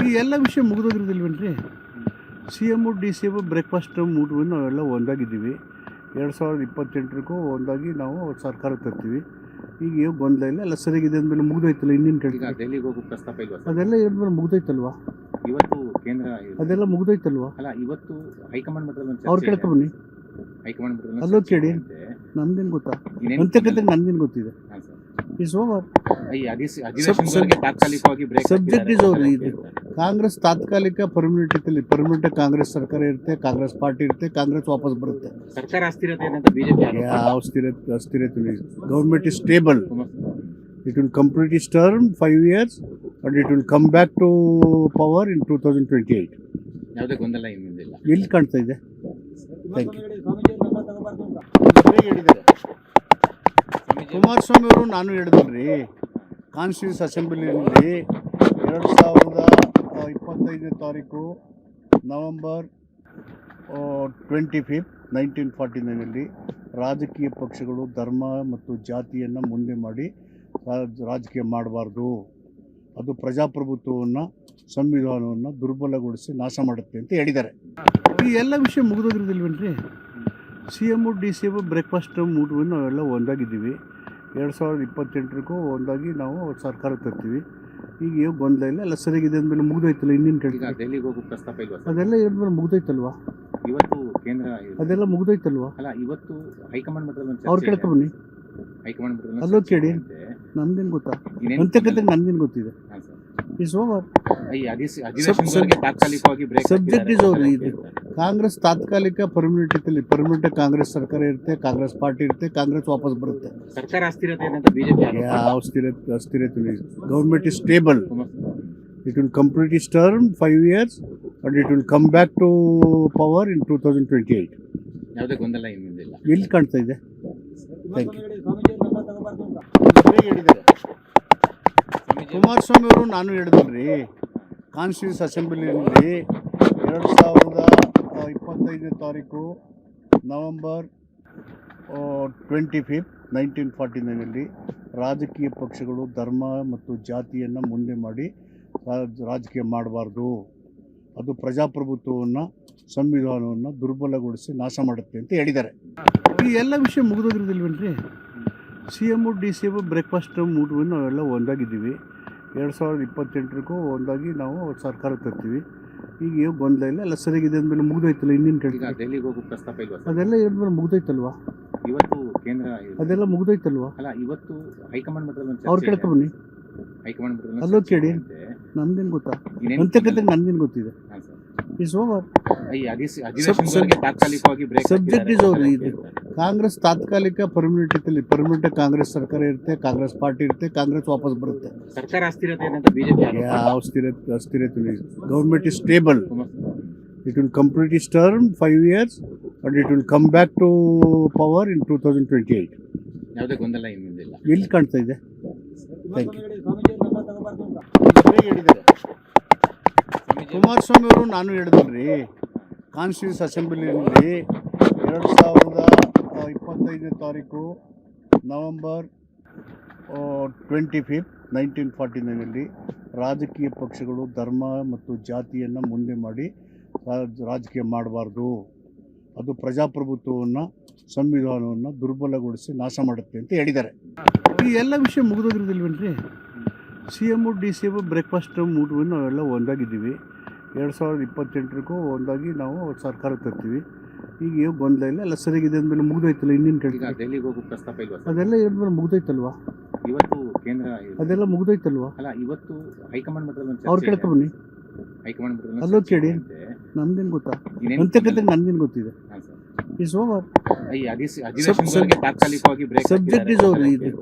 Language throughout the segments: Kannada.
ಈ ಎಲ್ಲ ವಿಷಯ ಮುಗಿದೋಗಿರೋದಿಲ್ವೇನ್ರಿ? C M D C M breakfast ಊಟವು ನಾವೆಲ್ಲ ಒಂದಾಗಿದ್ದೀವಿ. 2028 ಒಂದಾಗಿ ನಾವು ಸರ್ಕಾರ ತರ್ತೀವಿ. ಈಗ ಗೊಂದಲ ಇಲ್ಲ, ಎಲ್ಲ ಸರಿಯಾಗಿದೆ ಅಂದಮೇಲೆ ಮುಗಿದೋಯ್ತಲ್ಲ, ಇನ್ನೇನು ಈಗ ಕೇಳ್ತೀವಿ? ಡೆಲ್ಲಿಗೆ ಹೋಗೋ ಪ್ರಸ್ತಾಪ ಇಲ್ವಾ ಸರ್? ಅದೆಲ್ಲ ಹೇಳಿದ್ಮೇಲೆ ಮುಗಿದೋಯ್ತಲ್ವಾ? ಇವತ್ತು ಕೇಂದ್ರ ಅದೆಲ್ಲ ಮುಗಿದೋಯ್ತಲ್ವಾ? ಅಲ್ಲ, ಇವತ್ತು ಹೈಕಮಾಂಡ್ ಮಟ್ಟದಲ್ಲಿ ಒಂದು ಅವ್ರ ಚರ್ಚೆ ಕೇಳ್ಕೊ ಬನ್ನಿ, ಹೈಕಮಾಂಡ್ ಮಟ್ಟದಲ್ಲಿ ಅಲ್ಲೋ ಒಂದು ಚರ್ಚೆ ಕೇಳಿ. ಇದೆ. ನಮ್ಗೇನು ಗೊತ್ತಾ? ಇನ್ನೇನು ಅಂತ್ಯಕತೆಗೆ ನನ್ಗೇನು ಗೊತ್ತಿದೆ? ಹಾಂ ಸರ್. It's over. ಈ ಅಧಿವೇಶನದವರೆಗೆ ತಾತ್ಕಾಲಿಕವಾಗಿ break subject is over. Congress ತಾತ್ಕಾಲಿಕ ಪರ್ಮನೆಂಟ್ ಕಾಂಗ್ರೆಸ್ ಸರ್ಕಾರ ಇರುತ್ತೆ, ಕಾಂಗ್ರೆಸ್ ಪಾರ್ಟಿ ಇರುತ್ತೆ, ಕಾಂಗ್ರೆಸ್ ವಾಪಸ್ ಬರುತ್ತೆ. ಸರ್ಕಾರ ಅಸ್ಥಿರತೆ ಅಂತ ಬಿಜೆಪಿ ಯಾವ ಅಸ್ಥಿರತೆ? Government is stable. It will complete its term 5 years and it will come back to power in 2028. ಯಾವುದೇ ಗೊಂದಲ ಇನ್ನೊಂದಿಲ್ಲ. ಎಲ್ಲಿ ಕಾಣ್ತಾ ಇದೆ? Thank you. ಕುಮಾರಸ್ವಾಮಿ ಅವರು ನಾನು ಹೇಳಿದ್ರಿ, ಕಾನ್ಸ್ಟಿಟ್ಯೂನ್ಸ್ ಅಸೆಂಬ್ಲಿಯಲ್ಲಿ 2025 ನವೆಂಬರ್ 25, 1949 ರಾಜಕೀಯ ಪಕ್ಷಗಳು ಧರ್ಮ ಮತ್ತು ಜಾತಿಯನ್ನು ಮುಂದೆ ಮಾಡಿ ರಾಜಕೀಯ ಮಾಡಬಾರ್ದು, ಅದು ಪ್ರಜಾಪ್ರಭುತ್ವವನ್ನು ಸಂವಿಧಾನವನ್ನು ದುರ್ಬಲಗೊಳಿಸಿ ನಾಶ ಮಾಡುತ್ತೆ ಅಂತ ಹೇಳಿದ್ದಾರೆ. ಈ ಎಲ್ಲ ವಿಷಯ ಮುಗಿದೋಗಿರೋದಿಲ್ವೇನ್ರಿ? C M D C M breakfast ಊಟವು ನಾವೆಲ್ಲ ಒಂದಾಗಿದ್ದೀವಿ. 2028 ಒಂದಾಗಿ ನಾವು ಸರ್ಕಾರ ತರ್ತೀವಿ. ಈಗ ಗೊಂದಲ ಇಲ್ಲ, ಎಲ್ಲ ಸರಿಯಾಗಿದೆ ಅಂದಮೇಲೆ ಮುಗಿದೋಯ್ತಲ್ಲ, ಇನ್ನೇನು ಈಗ ಕೇಳ್ತೀವಿ? ಡೆಲ್ಲಿಗೆ ಹೋಗೋ ಪ್ರಸ್ತಾಪ ಇಲ್ವಾ ಸರ್? ಅದೆಲ್ಲ ಹೇಳಿದ್ಮೇಲೆ ಮುಗಿದೋಯ್ತಲ್ವಾ? ಇವತ್ತು ಕೇಂದ್ರ ಅದೆಲ್ಲ ಮುಗಿದೋಯ್ತಲ್ವಾ? ಅಲ್ಲ, ಇವತ್ತು ಹೈಕಮಾಂಡ್ ಮಟ್ಟದಲ್ಲಿ ಒಂದು ಅವ್ರ ಚರ್ಚೆ ಕೇಳ್ಕೊ ಬನ್ನಿ, ಹೈಕಮಾಂಡ್ ಮಟ್ಟದಲ್ಲಿ ಅಲ್ಲೋ ಒಂದು ಚರ್ಚೆ ಕೇಳಿ. ಇದೆ. ನಮ್ಗೇನು ಗೊತ್ತಾ? ಇನ್ನೇನು ಅಂತ್ಯಕತೆಗೆ ನನ್ಗೇನು ಗೊತ್ತಿದೆ? ಹಾಂ ಸರ್. It's over. ಈ ಅಧಿವೇಶನದವರೆಗೆ ತಾತ್ಕಾಲಿಕವಾಗಿ break subject is over. Congress ತಾತ್ಕಾಲಿಕ ಪರ್ಮನೆಂಟ್ ಕಾಂಗ್ರೆಸ್ ಸರ್ಕಾರ ಇರುತ್ತೆ, ಕಾಂಗ್ರೆಸ್ ಪಾರ್ಟಿ ಇರುತ್ತೆ, ಕಾಂಗ್ರೆಸ್ ವಾಪಸ್ ಬರುತ್ತೆ. ಸರ್ಕಾರ ಅಸ್ಥಿರತೆ ಅಂತ ಬಿಜೆಪಿ ಯಾವ ಅಸ್ಥಿರತೆ? Government is stable. It will complete its term 5 years and it will come back to power in 2028. ಯಾವುದೇ ಗೊಂದಲ ಇನ್ನೊಂದಿಲ್ಲ. ಎಲ್ಲಿ ಕಾಣ್ತಾ ಇದೆ? Thank you. ಕುಮಾರಸ್ವಾಮಿ ಅವರು ನಾನು ಹೇಳಿದ್ರಿ, ಕಾನ್ಸ್ಟಿಟ್ಯೂನ್ಸ್ ಅಸೆಂಬ್ಲಿಯಲ್ಲಿ 2025 ನವೆಂಬರ್ 25, 1949 ರಾಜಕೀಯ ಪಕ್ಷಗಳು ಧರ್ಮ ಮತ್ತು ಜಾತಿಯನ್ನು ಮುಂದೆ ಮಾಡಿ ರಾಜಕೀಯ ಮಾಡಬಾರ್ದು, ಅದು ಪ್ರಜಾಪ್ರಭುತ್ವವನ್ನು ಸಂವಿಧಾನವನ್ನು ದುರ್ಬಲಗೊಳಿಸಿ ನಾಶ ಮಾಡುತ್ತೆ ಅಂತ ಹೇಳಿದ್ದಾರೆ. ಈ ಎಲ್ಲ ವಿಷಯ ಮುಗಿದೋಗಿರೋದಿಲ್ವೇನ್ರಿ? C M D C M breakfast ಊಟವು ನಾವೆಲ್ಲ ಒಂದಾಗಿದ್ದೀವಿ. 2028 ಒಂದಾಗಿ ನಾವು ಸರ್ಕಾರ ತರ್ತೀವಿ. ಈಗ ಗೊಂದಲ ಇಲ್ಲ, ಎಲ್ಲ ಸರಿಯಾಗಿದೆ ಅಂದಮೇಲೆ ಮುಗಿದೋಯ್ತಲ್ಲ, ಇನ್ನೇನು ಈಗ ಕೇಳ್ತೀವಿ? ಡೆಲ್ಲಿಗೆ ಹೋಗೋ ಪ್ರಸ್ತಾಪ ಇಲ್ವಾ ಸರ್? ಅದೆಲ್ಲ ಹೇಳಿದ್ಮೇಲೆ ಮುಗಿದೋಯ್ತಲ್ವಾ? ಇವತ್ತು ಕೇಂದ್ರ ಅದೆಲ್ಲ ಮುಗಿದೋಯ್ತಲ್ವಾ? ಅಲ್ಲ, ಇವತ್ತು ಹೈಕಮಾಂಡ್ ಮಟ್ಟದಲ್ಲಿ ಒಂದು ಅವ್ರ ಚರ್ಚೆ ಕೇಳ್ಕೊ ಬನ್ನಿ, ಹೈಕಮಾಂಡ್ ಮಟ್ಟದಲ್ಲಿ ಅಲ್ಲೋ ಒಂದು ಚರ್ಚೆ ಕೇಳಿ. ಇದೆ. ನಮ್ಗೇನು ಗೊತ್ತಾ? ಇನ್ನೇನು ಅಂತ್ಯಕತೆಗೆ ನನ್ಗೇನು ಗೊತ್ತಿದೆ? ಹಾಂ ಸರ್. It's over. ಈ ಅಧಿವೇಶನದವರೆಗೆ ತಾತ್ಕಾಲಿಕವಾಗಿ break subject is over. Congress ತಾತ್ಕಾಲಿಕ ಪರ್ಮನೆಂಟ್ ಕಾಂಗ್ರೆಸ್ ಸರ್ಕಾರ ಇರುತ್ತೆ, ಕಾಂಗ್ರೆಸ್ ಪಾರ್ಟಿ ಇರುತ್ತೆ, ಕಾಂಗ್ರೆಸ್ ವಾಪಸ್ ಬರುತ್ತೆ. ಸರ್ಕಾರ ಅಸ್ಥಿರತೆ ಅಂತ ಬಿಜೆಪಿ ಯಾವ ಅಸ್ಥಿರತೆ? Government is stable. It will complete its term 5 years and it will come back to power in 2028. ಯಾವುದೇ ಗೊಂದಲ ಇನ್ನೊಂದಿಲ್ಲ. ಎಲ್ಲಿ ಕಾಣ್ತಾ ಇದೆ? Thank you. ಕುಮಾರಸ್ವಾಮಿ ಅವರು ನಾನು ಹೇಳಿದ್ರಿ, ಕಾನ್ಸ್ಟಿಟ್ಯೂನ್ಸ್ ಅಸೆಂಬ್ಲಿಯಲ್ಲಿ 2025 ನವೆಂಬರ್ 25, 1949 ರಾಜಕೀಯ ಪಕ್ಷಗಳು ಧರ್ಮ ಮತ್ತು ಜಾತಿಯನ್ನು ಮುಂದೆ ಮಾಡಿ ರಾಜಕೀಯ ಮಾಡಬಾರ್ದು, ಅದು ಪ್ರಜಾಪ್ರಭುತ್ವವನ್ನು ಸಂವಿಧಾನವನ್ನು ದುರ್ಬಲಗೊಳಿಸಿ ನಾಶ ಮಾಡುತ್ತೆ ಅಂತ ಹೇಳಿದ್ದಾರೆ. ಈ ಎಲ್ಲ ವಿಷಯ ಮುಗಿದೋಗಿರೋದಿಲ್ವೇನ್ರಿ? C M D C M breakfast ಊಟವು ನಾವೆಲ್ಲ ಒಂದಾಗಿದ್ದೀವಿ. 2028 ಒಂದಾಗಿ ನಾವು ಸರ್ಕಾರ ತರ್ತೀವಿ. ಈಗ ಗೊಂದಲ ಇಲ್ಲ, ಎಲ್ಲ ಸರಿಯಾಗಿದೆ ಅಂದಮೇಲೆ ಮುಗಿದೋಯ್ತಲ್ಲ, ಇನ್ನೇನು ಈಗ ಕೇಳ್ತೀವಿ? ಡೆಲ್ಲಿಗೆ ಹೋಗೋ ಪ್ರಸ್ತಾಪ ಇಲ್ವಾ ಸರ್? ಅದೆಲ್ಲ ಹೇಳಿದ್ಮೇಲೆ ಮುಗಿದೋಯ್ತಲ್ವಾ? ಇವತ್ತು ಕೇಂದ್ರ ಅದೆಲ್ಲ ಮುಗಿದೋಯ್ತಲ್ವಾ? ಅಲ್ಲ, ಇವತ್ತು ಹೈಕಮಾಂಡ್ ಮಟ್ಟದಲ್ಲಿ ಒಂದು ಅವ್ರ ಚರ್ಚೆ ಕೇಳ್ಕೊ ಬನ್ನಿ, ಹೈಕಮಾಂಡ್ ಮಟ್ಟದಲ್ಲಿ ಅಲ್ಲೋ ಒಂದು ಚರ್ಚೆ ಕೇಳಿ. ಇದೆ. ನಮ್ಗೇನು ಗೊತ್ತಾ? ಇನ್ನೇನು ಅಂತ್ಯಕತೆಗೆ ನನ್ಗೇನು ಗೊತ್ತಿದೆ? ಹಾಂ ಸರ್. It's over. ಈ ಅಧಿವೇಶನದವರೆಗೆ ತಾತ್ಕಾಲಿಕವಾಗಿ break subject is over.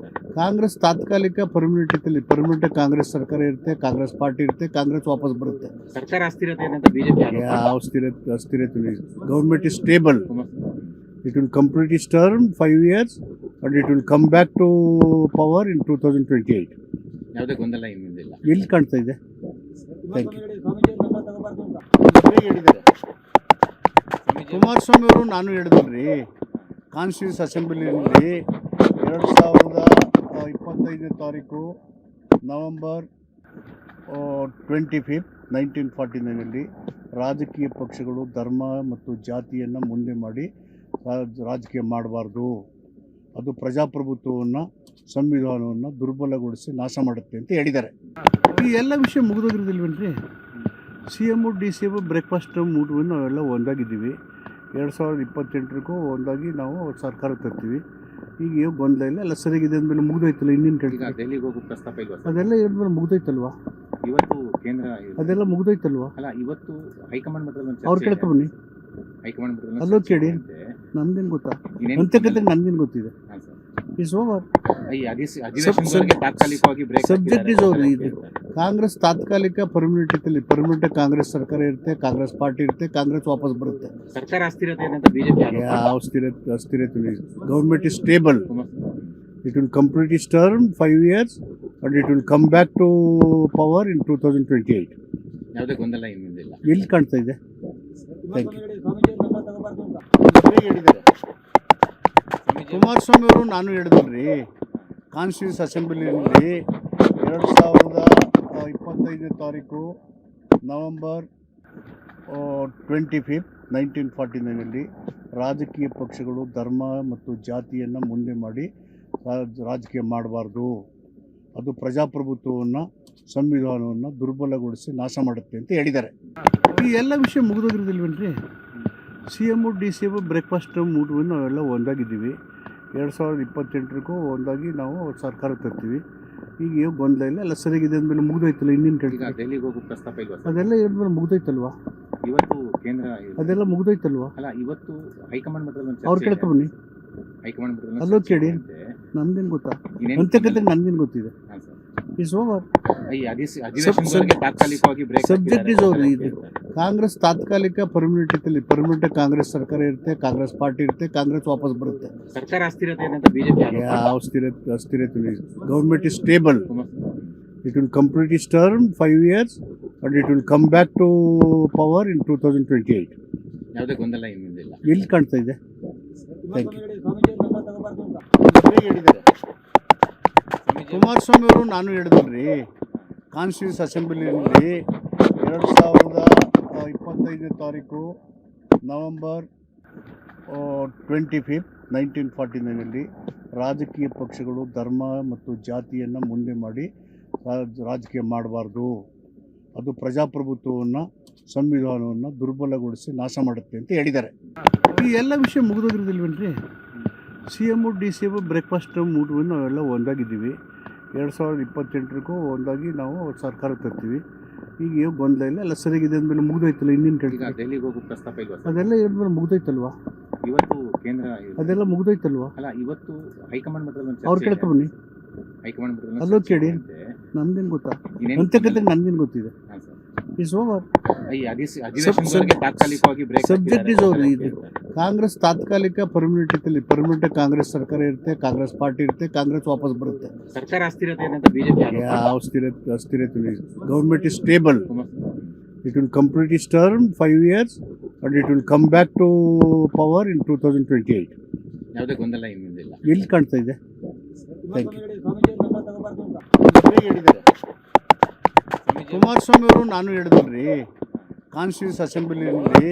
Congress ತಾತ್ಕಾಲಿಕ ಪರ್ಮನೆಂಟ್ ಕಾಂಗ್ರೆಸ್ ಸರ್ಕಾರ ಇರುತ್ತೆ, ಕಾಂಗ್ರೆಸ್ ಪಾರ್ಟಿ ಇರುತ್ತೆ, ಕಾಂಗ್ರೆಸ್ ವಾಪಸ್ ಬರುತ್ತೆ. ಸರ್ಕಾರ ಅಸ್ಥಿರತೆ ಅಂತ ಬಿಜೆಪಿ ಯಾವ ಅಸ್ಥಿರತೆ? Government is stable. It will complete its term 5 years and it will come back to power in 2028. ಯಾವುದೇ ಗೊಂದಲ ಇನ್ನೊಂದಿಲ್ಲ. ಎಲ್ಲಿ ಕಾಣ್ತಾ ಇದೆ? Thank you. ಕುಮಾರಸ್ವಾಮಿ ಅವರು ನಾನು ಹೇಳಿದ್ರಿ, ಕಾನ್ಸ್ಟಿಟ್ಯೂನ್ಸ್ ಅಸೆಂಬ್ಲಿಯಲ್ಲಿ 2025 ನವೆಂಬರ್ 25, 1949ನಲ್ಲಿ ರಾಜಕೀಯ ಪಕ್ಷಗಳು ಧರ್ಮ ಮತ್ತು ಜಾತಿಯನ್ನು ಮುಂದೆ ಮಾಡಿ ರಾಜಕೀಯ ಮಾಡಬಾರ್ದು, ಅದು ಪ್ರಜಾಪ್ರಭುತ್ವವನ್ನು ಸಂವಿಧಾನವನ್ನು ದುರ್ಬಲಗೊಳಿಸಿ ನಾಶ ಮಾಡುತ್ತೆ ಅಂತ ಹೇಳಿದ್ದಾರೆ. ಈ ಎಲ್ಲ ವಿಷಯ ಮುಗಿದೋಗಿರೋದಿಲ್ವೇನ್ರಿ? C M D C M breakfast ಊಟವನ್ನು ನಾವೆಲ್ಲ ಒಂದಾಗಿದ್ದೀವಿ. 2028 ಒಂದಾಗಿ ನಾವು ಸರ್ಕಾರ ತರ್ತೀವಿ. ಈಗ ಗೊಂದಲ ಇಲ್ಲ, ಎಲ್ಲ ಸರಿಯಾಗಿದೆ ಅಂದಮೇಲೆ ಮುಗಿದೋಯ್ತಲ್ಲ, ಇನ್ನೇನು ಈಗ ಕೇಳ್ತೀವಿ? ದೆಹಲಿಗೆ ಹೋಗೋ ಪ್ರಸ್ತಾಪ ಇಲ್ವಾ ಸರ್? ಅದೆಲ್ಲ ಹೇಳಿದ್ಮೇಲೆ ಮುಗಿದೋಯ್ತಲ್ವಾ? ಇವತ್ತು ಕೇಂದ್ರ ಅದೆಲ್ಲ ಮುಗಿದೋಯ್ತಲ್ವಾ? ಅಲ್ಲ, ಇವತ್ತು ಹೈಕಮಾಂಡ್ ಮಟ್ಟದಲ್ಲಿ ಒಂದು ಅವ್ರ ಚರ್ಚೆ ಕೇಳ್ಕೊ ಬನ್ನಿ, ಹೈಕಮಾಂಡ್ ಮಟ್ಟದಲ್ಲಿ ಅಲ್ಲೋ ಒಂದು ಕೇಳಿ. ಚರ್ಚೆ ಇದೆ. ನಮ್ಗೇನು ಗೊತ್ತಾ? ಇನ್ನೇನು ಅಂತ್ಯಕತೆಗೆ ನನ್ಗೇನು ಗೊತ್ತಿದೆ? ಹಾಂ ಸರ್. It's over. ಈ ಅಧಿವೇಶನದವರೆಗೆ ತಾತ್ಕಾಲಿಕವಾಗಿ break subject is over. Congress ತಾತ್ಕಾಲಿಕ ಪರ್ಮನೆಂಟ್ ಕಾಂಗ್ರೆಸ್ ಸರ್ಕಾರ ಇರುತ್ತೆ, ಕಾಂಗ್ರೆಸ್ ಪಾರ್ಟಿ ಇರುತ್ತೆ, ಕಾಂಗ್ರೆಸ್ ವಾಪಸ್ ಬರುತ್ತೆ. ಸರ್ಕಾರ ಅಸ್ಥಿರತೆ ಇದೆ ಅಂತ ಬಿಜೆಪಿ ಯಾವ ಅಸ್ಥಿರತೆ? Government is stable. It will complete its term 5 years and it will come back to power in 2028. ಯಾವುದೇ ಗೊಂದಲ ಏನು ಮುಂದಿಲ್ಲ. ಎಲ್ಲಿ ಕಾಣ್ತಾ ಇದೆ? Thank you. ಕುಮಾರಸ್ವಾಮಿ ಅವರು ನಾನು ಹೇಳಿದ್ರಿ, ಕಾನ್ಸ್ಟಿಟ್ಯೂನ್ಸ್ ಅಸೆಂಬ್ಲಿಯಲ್ಲಿ 2025 ನವೆಂಬರ್ 25, 1949ನಲ್ಲಿ ರಾಜಕೀಯ ಪಕ್ಷಗಳು ಧರ್ಮ ಮತ್ತು ಜಾತಿಯನ್ನು ಮುಂದೆ ಮಾಡಿ ರಾಜಕೀಯ ಮಾಡಬಾರ್ದು, ಅದು ಪ್ರಜಾಪ್ರಭುತ್ವವನ್ನು ಸಂವಿಧಾನವನ್ನು ದುರ್ಬಲಗೊಳಿಸಿ ನಾಶ ಮಾಡುತ್ತೆ ಅಂತ ಹೇಳಿದ್ದಾರೆ. ಈ ಎಲ್ಲ ವಿಷಯ ಮುಗಿದೋಗಿರೋದಿಲ್ವೇನ್ರಿ? C M D C M breakfast ಊಟವನ್ನು ನಾವೆಲ್ಲ ಒಂದಾಗಿದ್ದೀವಿ. 2028 ಒಂದಾಗಿ ನಾವು ಸರ್ಕಾರ ತರ್ತೀವಿ. ಈಗ ಗೊಂದಲ ಇಲ್ಲ, ಎಲ್ಲ ಸರಿಯಾಗಿದೆ ಅಂದಮೇಲೆ ಮುಗಿದೋಯ್ತಲ್ಲ, ಇನ್ನೇನು ಈಗ ಕೇಳ್ತೀವಿ? ದೆಹಲಿಗೆ ಹೋಗೋ ಪ್ರಸ್ತಾಪ ಇಲ್ವಾ ಸರ್? ಅದೆಲ್ಲ ಹೇಳಿದ್ಮೇಲೆ ಮುಗಿದೋಯ್ತಲ್ವಾ? ಇವತ್ತು ಕೇಂದ್ರ ಅದೆಲ್ಲ ಮುಗಿದೋಯ್ತಲ್ವಾ? ಅಲ್ಲ, ಇವತ್ತು ಹೈಕಮಾಂಡ್ ಮಟ್ಟದಲ್ಲಿ ಒಂದು ಅವ್ರ ಚರ್ಚೆ ಕೇಳ್ಕೊ ಇದೆ. ಬನ್ನಿ, ಹೈಕಮಾಂಡ್ ಮಟ್ಟದಲ್ಲಿ ಅಲ್ಲೋ ಒಂದು ಚರ್ಚೆ ಕೇಳಿ. ಇದೆ. ನಮ್ಗೇನು ಗೊತ್ತಾ? ಇನ್ನೇನು ಅಂತ್ಯಕತೆಗೆ ನನ್ಗೇನು ಗೊತ್ತಿದೆ? ಹಾಂ ಸರ್. It's over. ಈ ಅಧಿವೇಶನದವರೆಗೆ ತಾತ್ಕಾಲಿಕವಾಗಿ break subject is over. Congress ತಾತ್ಕಾಲಿಕ ಪರ್ಮನೆಂಟ್ ಕಾಂಗ್ರೆಸ್ ಸರ್ಕಾರ ಇರುತ್ತೆ, ಕಾಂಗ್ರೆಸ್ ಪಾರ್ಟಿ ಇರುತ್ತೆ, ಕಾಂಗ್ರೆಸ್ ವಾಪಸ್ ಬರುತ್ತೆ. ಸರ್ಕಾರ ಅಸ್ಥಿರತೆ ಇದೆ ಅಂತ ಬಿಜೆಪಿ ಯಾವ ಅಸ್ಥಿರತೆ? Government is stable. It will complete its term 5 years and it will come back to power in 2028. ಯಾವುದೇ ಗೊಂದಲ ಏನು ಮುಂದಿಲ್ಲ. ಎಲ್ಲಿ ಕಾಣ್ತಾ ಇದೆ? Thank you. ಕುಮಾರಸ್ವಾಮಿ ಅವರು ನಾನು ಹೇಳಿದ್ರಿ, ಕಾನ್ಸ್ಟಿಟ್ಯೂನ್ಸ್ ಅಸೆಂಬ್ಲಿಯಲ್ಲಿ 2025 ನವೆಂಬರ್ 25, 1949ನಲ್ಲಿ ರಾಜಕೀಯ ಪಕ್ಷಗಳು ಧರ್ಮ ಮತ್ತು ಜಾತಿಯನ್ನು ಮುಂದೆ ಮಾಡಿ ರಾಜಕೀಯ ಮಾಡಬಾರ್ದು, ಅದು ಪ್ರಜಾಪ್ರಭುತ್ವವನ್ನು ಸಂವಿಧಾನವನ್ನು ದುರ್ಬಲಗೊಳಿಸಿ ನಾಶ ಮಾಡುತ್ತೆ ಅಂತ ಹೇಳಿದ್ದಾರೆ. ಈ ಎಲ್ಲ ವಿಷಯ ಮುಗಿದೋಗಿರೋದಿಲ್ವೇನ್ರಿ? C M D C M breakfast ಊಟವನ್ನು ನಾವೆಲ್ಲ ಒಂದಾಗಿದ್ದೀವಿ. 2028 ಒಂದಾಗಿ ನಾವು ಸರ್ಕಾರ ತರ್ತೀವಿ. ಈಗ ಗೊಂದಲ ಇಲ್ಲ, ಎಲ್ಲ ಸರಿಯಾಗಿದೆ ಅಂದಮೇಲೆ ಮುಗಿದೋಯ್ತಲ್ಲ, ಇನ್ನೇನು ಈಗ ಕೇಳ್ತೀವಿ? ದೆಹಲಿಗೆ ಹೋಗೋ ಪ್ರಸ್ತಾಪ ಇಲ್ವಾ ಸರ್? ಅದೆಲ್ಲ ಹೇಳಿದ್ಮೇಲೆ ಮುಗಿದೋಯ್ತಲ್ವಾ? ಇವತ್ತು ಕೇಂದ್ರ ಅದೆಲ್ಲ ಮುಗಿದೋಯ್ತಲ್ವಾ? ಅಲ್ಲ, ಇವತ್ತು ಹೈಕಮಾಂಡ್ ಮಟ್ಟದಲ್ಲಿ ಒಂದು ಅವ್ರ ಚರ್ಚೆ ಕೇಳ್ಕೊ ಇದೆ. ಬನ್ನಿ, ಹೈಕಮಾಂಡ್ ಮಟ್ಟದಲ್ಲಿ ಅಲ್ಲೋ ಒಂದು ಚರ್ಚೆ ಕೇಳಿ. ಇದೆ. ನಮ್ಗೇನು ಗೊತ್ತಾ? ಇನ್ನೇನು ಅಂತ್ಯಕತೆಗೆ ನನ್ಗೇನು ಗೊತ್ತಿದೆ? ಹಾಂ ಸರ್. It's over. ಈ ಅಧಿವೇಶನದವರೆಗೆ ತಾತ್ಕಾಲಿಕವಾಗಿ break subject is over. Congress ತಾತ್ಕಾಲಿಕ ಪರ್ಮನೆಂಟ್ ಕಾಂಗ್ರೆಸ್ ಸರ್ಕಾರ ಇರುತ್ತೆ, ಕಾಂಗ್ರೆಸ್ ಪಾರ್ಟಿ ಇರುತ್ತೆ, ಕಾಂಗ್ರೆಸ್ ವಾಪಸ್ ಬರುತ್ತೆ. ಸರ್ಕಾರ ಅಸ್ಥಿರತೆ ಇದೆ ಅಂತ ಬಿಜೆಪಿ ಯಾವ ಅಸ್ಥಿರತೆ? Government is stable. It will complete its term 5 years and it will come back to power in 2028. ಯಾವುದೇ ಗೊಂದಲ ಏನು ಮುಂದಿಲ್ಲ. ಎಲ್ಲಿ ಕಾಣ್ತಾ ಇದೆ? Thank you. ಕುಮಾರಸ್ವಾಮಿ ಅವರು ನಾನು ಹೇಳಿದ್ರಿ, ಕಾನ್ಸ್ಟಿಟ್ಯೂನ್ಸ್ ಅಸೆಂಬ್ಲಿಯಲ್ಲಿ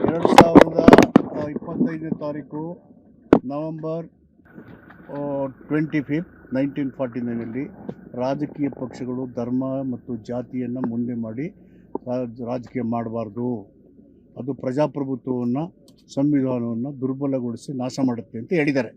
2025 ನವೆಂಬರ್ 25, 1949ನಲ್ಲಿ ರಾಜಕೀಯ ಪಕ್ಷಗಳು ಧರ್ಮ ಮತ್ತು ಜಾತಿಯನ್ನು ಮುಂದೆ ಮಾಡಿ ರಾಜಕೀಯ ಮಾಡಬಾರ್ದು, ಅದು ಪ್ರಜಾಪ್ರಭುತ್ವವನ್ನು ಸಂವಿಧಾನವನ್ನು ದುರ್ಬಲಗೊಳಿಸಿ ನಾಶ ಮಾಡುತ್ತೆ ಅಂತ ಹೇಳಿದ್ದಾರೆ.